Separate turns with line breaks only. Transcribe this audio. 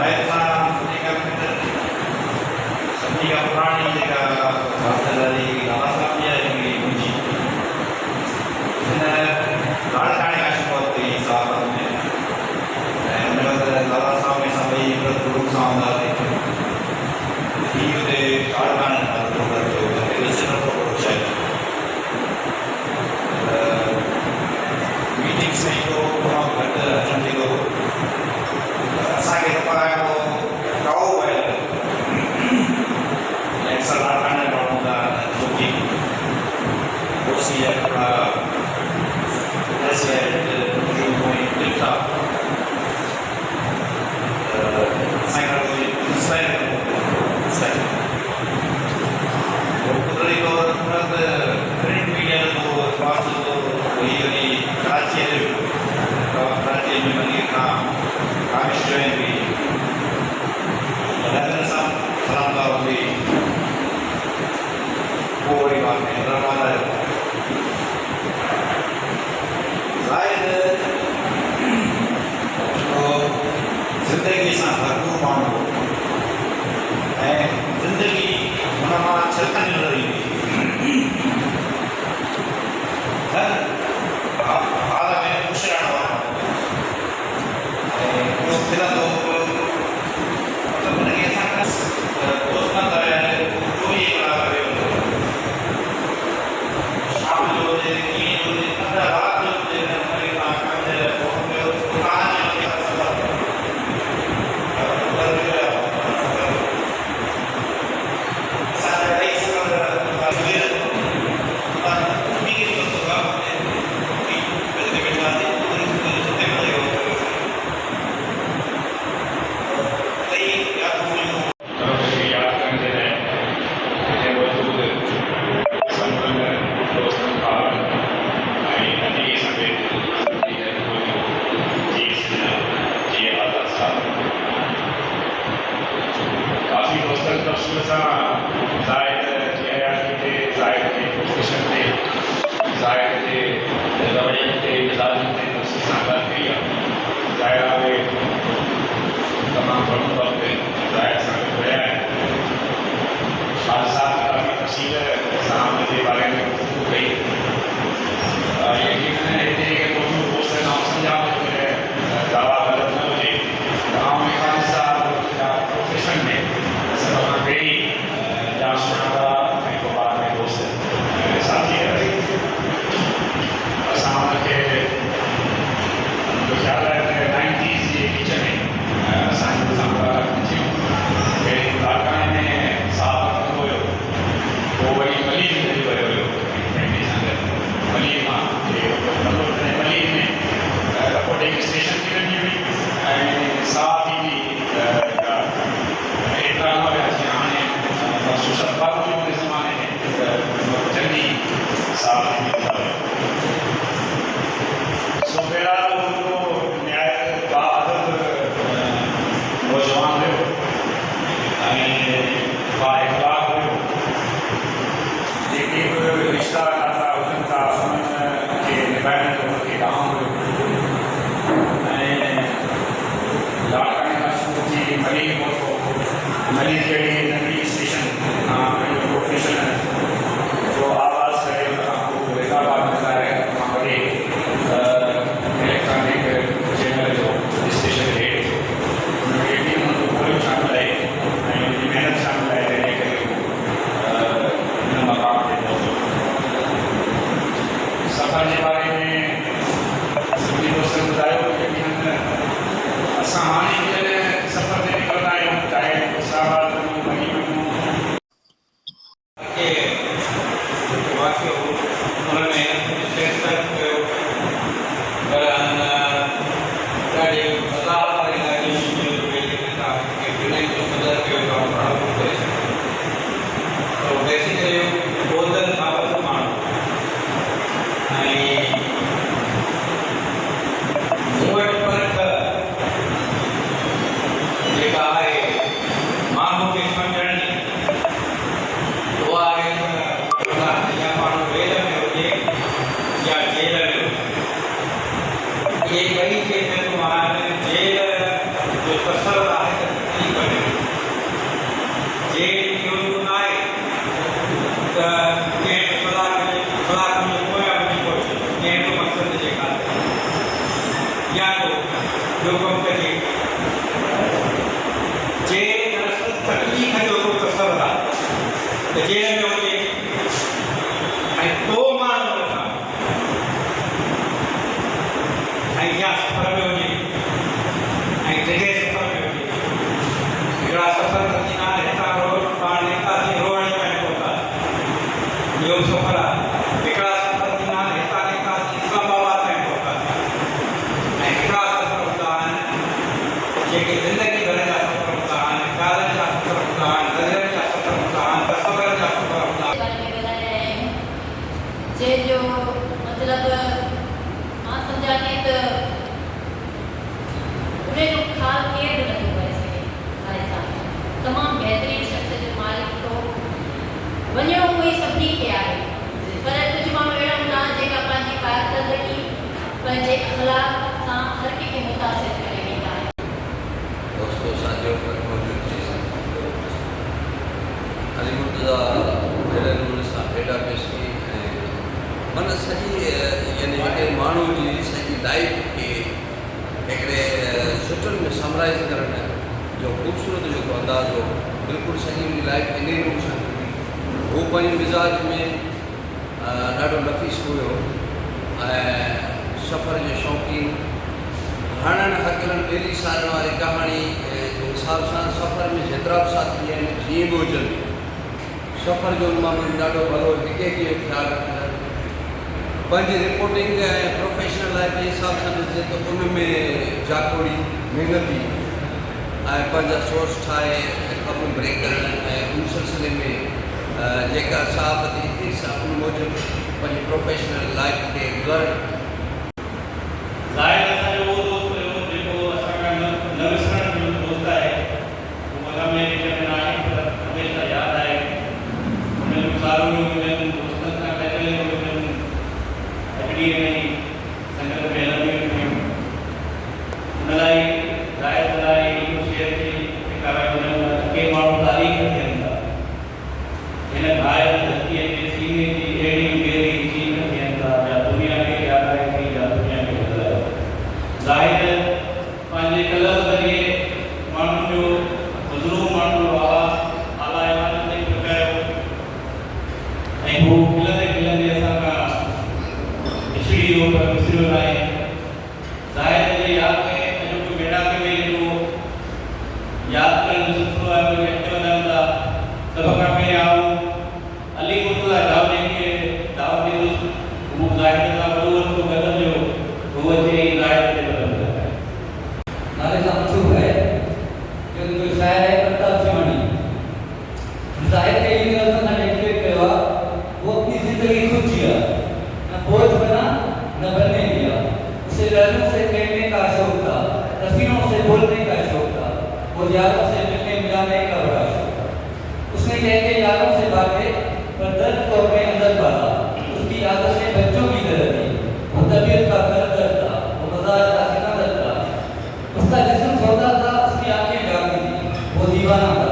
जाहिर सां सभिनी खां पुराणी जेका हासिल वारी आसा बि आहे मुंहिंजी हिन लाड़काणे खां शुरूआत कई साहब में ऐं हुन वक़्तु दादा साहब में असां ॿई ग्रुप सां हूंदा हुआसीं ही हुते लाड़काणे मीटिंग्स में ईंदो तमामु घटि अचणु थींदो हो असांखे रखायो काओ आयल अक्सर लाड़काणे माण्हू हूंदा छोकी कुर्सी जा कपिड़ा ड्रेस लिफ्ट आहे कुदरती तौर ते प्रिंट मीडिया जो अख़बार जो वही वरी कराची में वञी खां कामिश जॉइन हुई लॻनि सां सलामदार हुई पोइ वरी मां रवाना ज़ाहिर ज़िंदगी सां भरपूर माण्हू ऐं ज़िंदगी हुन मां छिलकनि नज़र ईंदी हाल में ख़ुशि रहणो आहे ऐं उहो फिरंदो मतिलबु हुनखे असां दोस्तनि तरह 24 कलाक करे शाम जो हुजे ॾींहं जो हुजे अधु राति जो हुजे वरी तव्हां पंहिंजे दुकान ये कई क्षेत्र में महाराज जेल
जो कम कजे जे दरअसल तकलीफ़ जो को तसर आहे त जेल में हुजे ऐं पोइ माण्हू वठां ऐं या सफ़र में हुजे ऐं जॻह सफ़र में हुजे हिकिड़ा सफ़र त थींदा आहिनि हितां रोड पाण निकितासीं रोहणी में पहुता ॿियो सफ़र आहे हिकिड़ा सफ़र थींदा आहिनि हितां निकितासीं इस्लामाबाद में पहुतासीं ऐं हिकिड़ा सफ़र हूंदा आहिनि जेके ज़िंदगी भर जा सफ़र हूंदा आहिनि ख़्यालनि जा सफ़र हूंदा आहिनि नज़रनि जा सफ़र हूंदा आहिनि तसवुरनि जा सफ़र हूंदा आहिनि
जंहिंजो मतिलबु मां सम्झां थी त उनजो ख़्यालु केरु बि नथो करे सघे तमामु बहितरीनु शख़्स जो मालिक थो वञिणो उहे सभिनी खे आहे पर कुझु माण्हू अहिड़ा हूंदा आहिनि जेका पंहिंजी कारकर्दगी पंहिंजे अख़लाक सां हर कंहिंखे मुतासिर करे वेंदा आहिनि।
दोस्तों साथियों पर मौजूद थी अली मुर्तज़ा अहिड़े नमूने सां डेटाबेस की माना सॼी यानी हिकिड़े माण्हू जी सॼी लाइफ खे हिकिड़े सुठनि में समराइज़ करण जो ख़ूबसूरत जेको अंदाज़ो बिल्कुलु सॼी हुनजी लाइफ इन नमूने सां हू पंहिंजे मिज़ाज में ॾाढो नफ़ीस हुयो ऐं सफ़र जो शौक़ीन हणनि हकलनि ॿेली सारण वारी कहाणी जे हिसाब सां सफ़र में जेतिरा बि साथी आहिनि जीअं बि हुजनि सफ़र जो माण्हुनि ॾाढो भलो हिक खे ख़्यालु रखंदा पंहिंजी रिपोर्टिंग ऐं प्रोफेशनल लाइफ जे हिसाब सां ॾिसे त उन में जाकोड़ी महिनती ऐं पंहिंजा सोर्स ठाहे ख़बरूं ब्रेक करण ऐं उन सिलसिले में जेका सहाफ़ती इथिक्स आहे उन मूजिबि पंहिंजी प्रोफेशनल लाइफ खे गढ़
ज़ाहिर असांजो उहो दोस्त हुयो जेको असांखां न विसरण जो दोस्त आहे उहो मथां में विच में आहे पर हमेशह यादि आहे उन्हनि मिसालूं उन्हनि दोस्तनि सां गॾियल उन्हनि अॻड़ीअ में संगत में हलंदियूं हुयूं उन लाइ ज़ाहिर लाइ इहो शेयर थी ॾेखारायो उन्हनि के माण्हू तारीख़ थियनि था हिन घायल धरतीअ जे सीने जी अहिड़ी गहरी चीन थियनि था या दुनिया खे यादि थी या दुनिया खे बदिलायो ज़ाहिर पंहिंजे कलम ज़रिए माण्हुनि जो बुज़ुर्ग माण्हू आला इमानत ते पहुचायो ऐं हू खिलंदे खिलंदे असांखां विछड़ी वियो पर विसरियो न आहे ज़ाहिर जे यादि में अॼोके मेड़ाके में जेको यादि करणु सुठो आहे उहे अॻिते वधनि था सभ खां पहिरियों आऊं अली मुर्तज़ा डावरी खे दावत ॾींदुसि हू ज़ाहिर सां वॾो वॾो कदम जो हू अचे ई ज़ाहिर ते बदलंदो आहे
नाले सां मशहूर है जो कोई शायर है प्रताप सिंहाणी ज़ाहिर के इन लफ्ज़ ने डिक्लेयर किया वो अपनी जिंदगी खुद जिया न बोझ बना न बनने दिया उसे लहरों से खेलने का शौक था तस्वीरों से बोलने का शौक था और यारों से मिलने मिलाने का बड़ा शौक था उसने कहते यारों से बातें पर दर्द को अपने अंदर पाला उसकी आदतें बच्चों की तरह थी वो तबीयत का दर्द था वो मज़ाज का सिकंदर था उसका जिस्म सौदा था उसकी आंखें जागती थी वो दीवाना था